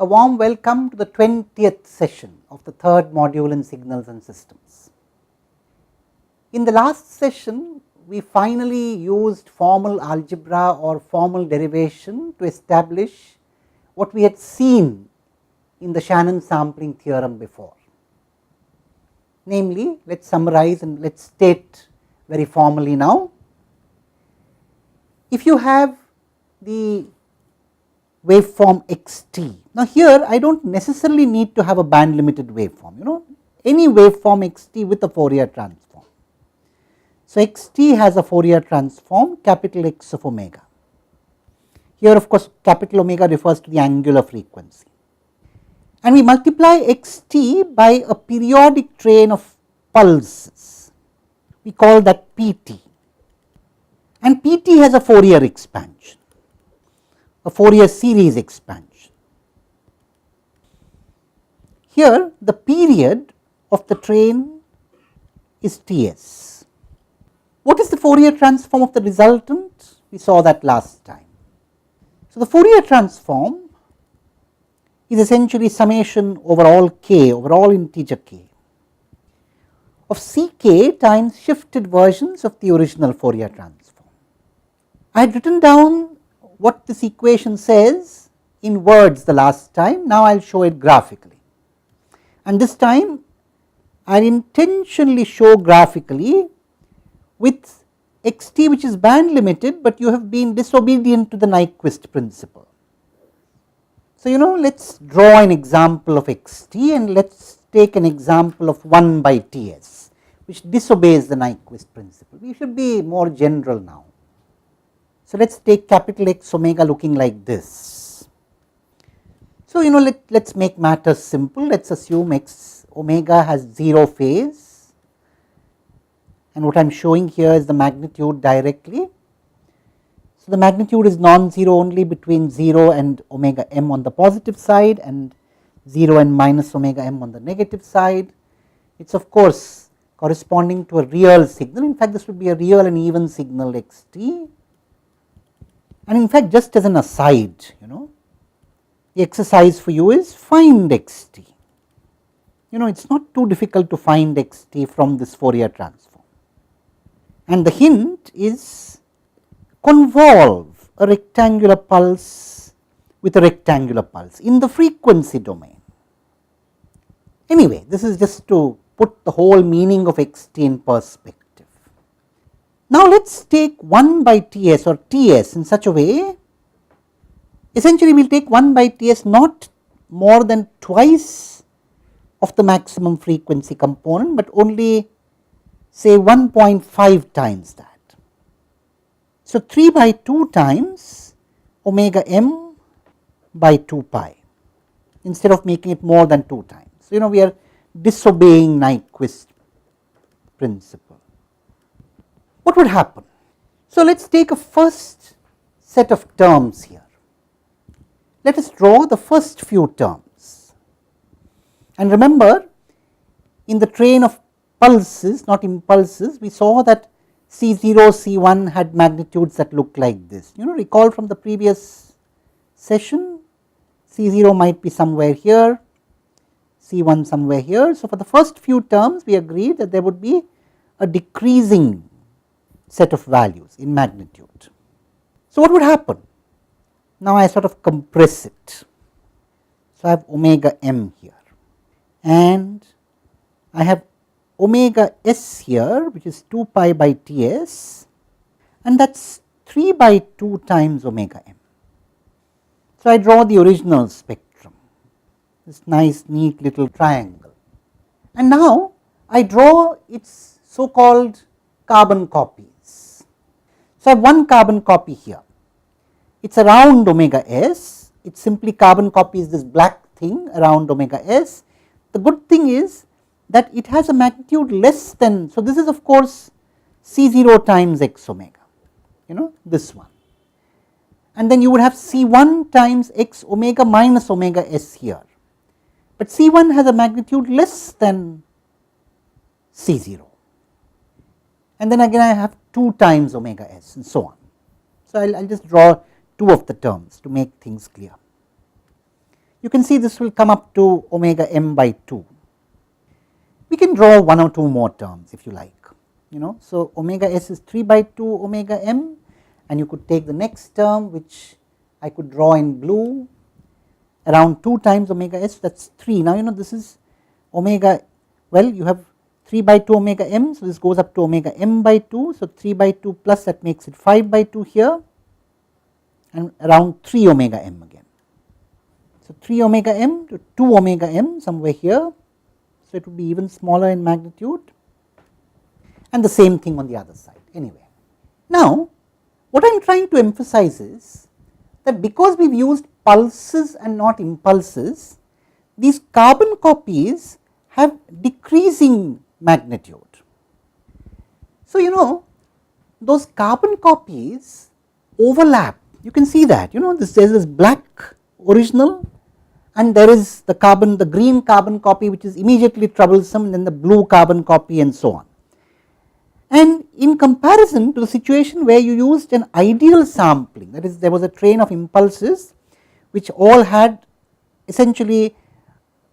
A warm welcome to the 20th session of the third module in Signals and Systems. In the last session, we finally used formal algebra or formal derivation to establish what we had seen in the Shannon sampling theorem before. Namely, let us summarize and let us state very formally now. If you have the waveform xt. Now, here I do not necessarily need to have a band limited waveform, any waveform xt with a Fourier transform. So, xt has a Fourier transform capital X of omega. Here of course, capital omega refers to the angular frequency. And we multiply xt by a periodic train of pulses, we call that pt, and pt has a Fourier expansion, a Fourier series expansion. Here the period of the train is Ts. What is the Fourier transform of the resultant? We saw that last time. So, the Fourier transform is essentially summation over all k, over all integer k, of Ck times shifted versions of the original Fourier transform. I had written down what this equation says in words the last time, now I will show it graphically. And this time I will intentionally show graphically with xt which is band limited, but you have been disobedient to the Nyquist principle. So, let us draw an example of xt and let us take an example of 1 by Ts, which disobeys the Nyquist principle. We should be more general now. So, let us take capital X omega looking like this. So, let us make matters simple. Let us assume x omega has 0 phase, and what I am showing here is the magnitude directly. So, the magnitude is non-zero only between 0 and omega m on the positive side and 0 and minus omega m on the negative side. It is of course corresponding to a real signal. In fact, this would be a real and even signal xt. And in fact, just as an aside, the exercise for you is find xt. It is not too difficult to find xt from this Fourier transform. And the hint is convolve a rectangular pulse with a rectangular pulse in the frequency domain. Anyway, this is just to put the whole meaning of xt in perspective. Now, let us take 1 by Ts or Ts in such a way, essentially we will take 1 by Ts not more than twice of the maximum frequency component, but only say 1.5 times that. So, 3 by 2 times omega m by 2 pi instead of making it more than 2 times. So, we are disobeying Nyquist principle. What would happen? So, let us take a first set of terms here. Let us draw the first few terms, and remember, in the train of pulses, not impulses, we saw that C0, C1 had magnitudes that look like this. Recall from the previous session, C0 might be somewhere here, C1 somewhere here. So, for the first few terms we agreed that there would be a decreasing set of values in magnitude. So, what would happen? Now, I sort of compress it. So, I have omega m here and I have omega s here, which is 2 pi by Ts, and that is 3 by 2 times omega m. So, I draw the original spectrum, this nice neat little triangle, and now I draw its so called carbon copies. So, I have one carbon copy here, it is around omega s, it simply carbon copy is this black thing around omega s. The good thing is that it has a magnitude less than, so this is of course C0 times x omega, this one, and then you would have C1 times x omega minus omega s here, but C1 has a magnitude less than C0, and then again I have 2 times omega s and so on. So, I will just draw 2 of the terms to make things clear. you can see this will come up to omega m by 2. We can draw one or two more terms if you like, So, omega s is 3 by 2 omega m, and you could take the next term which I could draw in blue around 2 times omega s, that is 3. Now, this is omega, well, you have 3 by 2 omega m, so this goes up to omega m by 2. So, 3 by 2 plus that makes it 5 by 2 here, and around 3 omega m again. So, 3 omega m to 2 omega m somewhere here. So, it would be even smaller in magnitude, and the same thing on the other side anyway. Now, what I am trying to emphasize is that because we have used pulses and not impulses, these carbon copies have decreasing magnitude. So, those carbon copies overlap, you can see that, there is this black original, and there is the green carbon copy which is immediately troublesome, and then the blue carbon copy and so on. And in comparison to the situation where you used an ideal sampling, that is, there was a train of impulses which all had essentially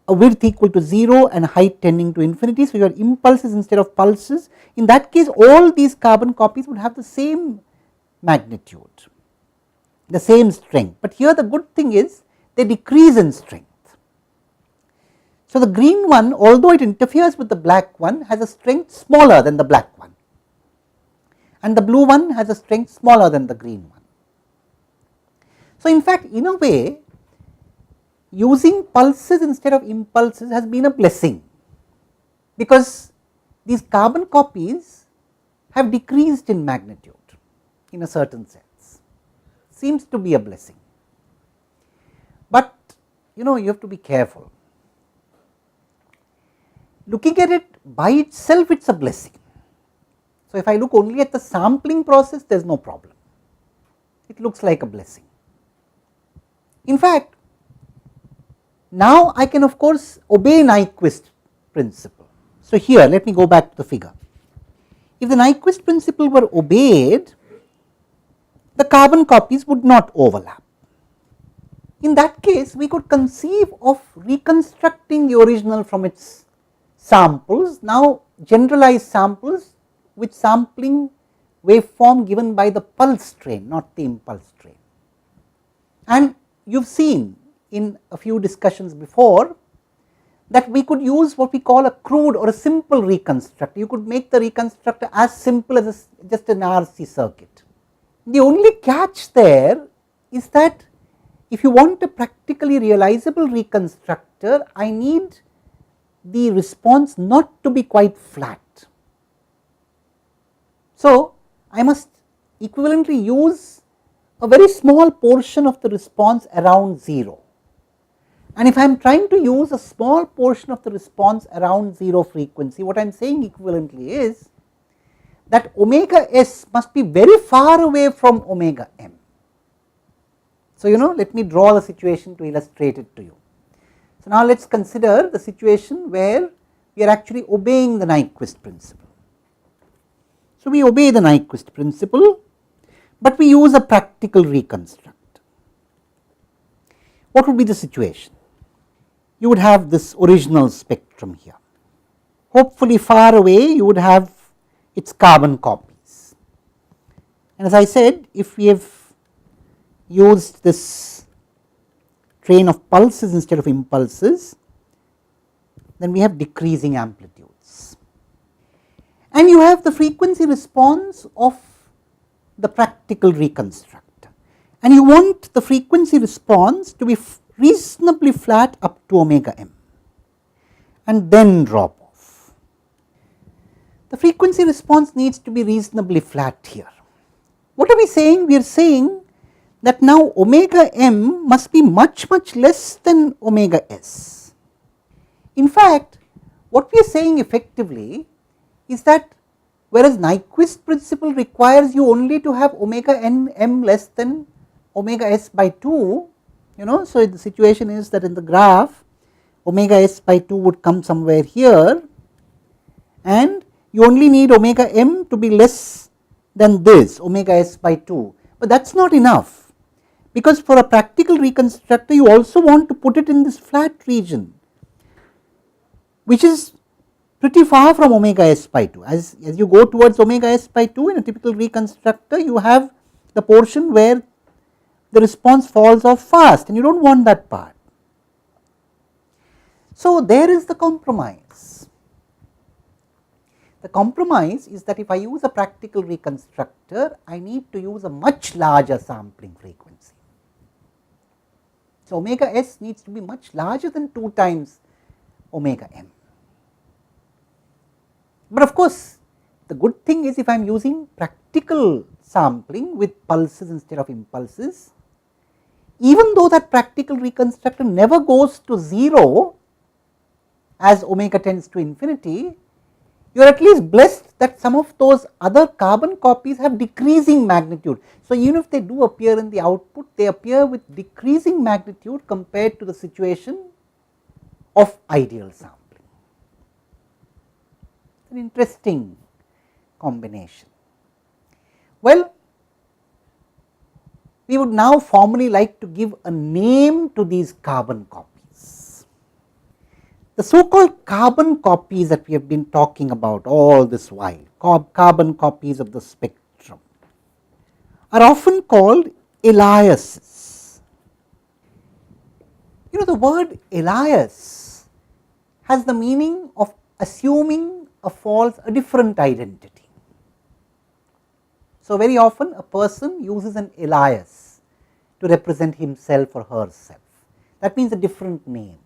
a width equal to 0 and height tending to infinity. So, your impulses instead of pulses, in that case all these carbon copies would have the same magnitude, the same strength, but here the good thing is they decrease in strength. So, the green one, although it interferes with the black one, has a strength smaller than the black one, and the blue one has a strength smaller than the green one. So, in fact, in a way, using pulses instead of impulses has been a blessing, because these carbon copies have decreased in magnitude in a certain sense, seems to be a blessing. But you have to be careful. Looking at it by itself, it is a blessing. So, if I look only at the sampling process, there is no problem, it looks like a blessing. In fact, now I can of course obey Nyquist principle. So, here let me go back to the figure. If the Nyquist principle were obeyed, the carbon copies would not overlap. In that case, we could conceive of reconstructing the original from its samples, now generalized samples with sampling waveform given by the pulse train, not the impulse train. And you have seen in a few discussions before that we could use what we call a crude or a simple reconstructor. You could make the reconstructor as simple as just an RC circuit. The only catch there is that if you want a practically realizable reconstructor, I need the response not to be quite flat. So, I must equivalently use a very small portion of the response around 0. And if I am trying to use a small portion of the response around 0 frequency, what I am saying equivalently is that omega s must be very far away from omega m. So, let me draw the situation to illustrate it to you. So, now let us consider the situation where we are actually obeying the Nyquist principle. So, we obey the Nyquist principle, but we use a practical reconstruct. What would be the situation? You would have this original spectrum here. Hopefully far away you would have its carbon copies. And as I said, if we have used this train of pulses instead of impulses, then we have decreasing amplitudes. And you have the frequency response of the practical reconstructor, and you want the frequency response to be reasonably flat up to omega m and then drop off. The frequency response needs to be reasonably flat here. What are we saying? We are saying that now omega m must be much less than omega s. In fact, what we are saying effectively is that whereas Nyquist principle requires you only to have omega n m less than omega s by 2, so the situation is that in the graph omega s by 2 would come somewhere here, and you only need omega m to be less than this omega s by 2, but that is not enough, because for a practical reconstructor you also want to put it in this flat region, which is pretty far from omega s by 2. As you go towards omega s by 2 in a typical reconstructor, you have the portion where the response falls off fast, and you do not want that part. So, there is the compromise. The compromise is that if I use a practical reconstructor, I need to use a much larger sampling frequency. So, omega s needs to be much larger than 2 times omega m. But of course, the good thing is if I am using practical sampling with pulses instead of impulses, even though that practical reconstructor never goes to 0 as omega tends to infinity, you are at least blessed that some of those other carbon copies have decreasing magnitude. So, even if they do appear in the output, they appear with decreasing magnitude compared to the situation of ideal sampling. An interesting combination. Well, we would now formally like to give a name to these carbon copies. The so called carbon copies that we have been talking about all this while, carbon copies of the spectrum, are often called aliases. You know, the word alias has the meaning of assuming a different identity. So, very often a person uses an alias to represent himself or herself. That means a different name.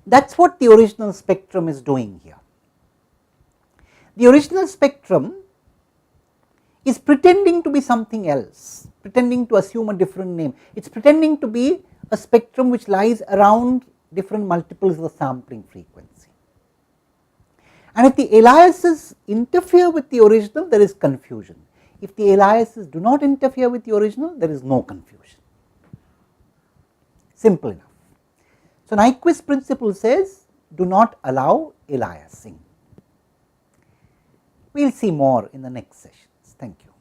That is what the original spectrum is doing here. The original spectrum is pretending to be something else, pretending to assume a different name. It is pretending to be a spectrum which lies around different multiples of the sampling frequency. And if the aliases interfere with the original, there is confusion. If the aliases do not interfere with the original, there is no confusion. Simple enough. So, Nyquist principle says do not allow aliasing. We will see more in the next sessions. Thank you.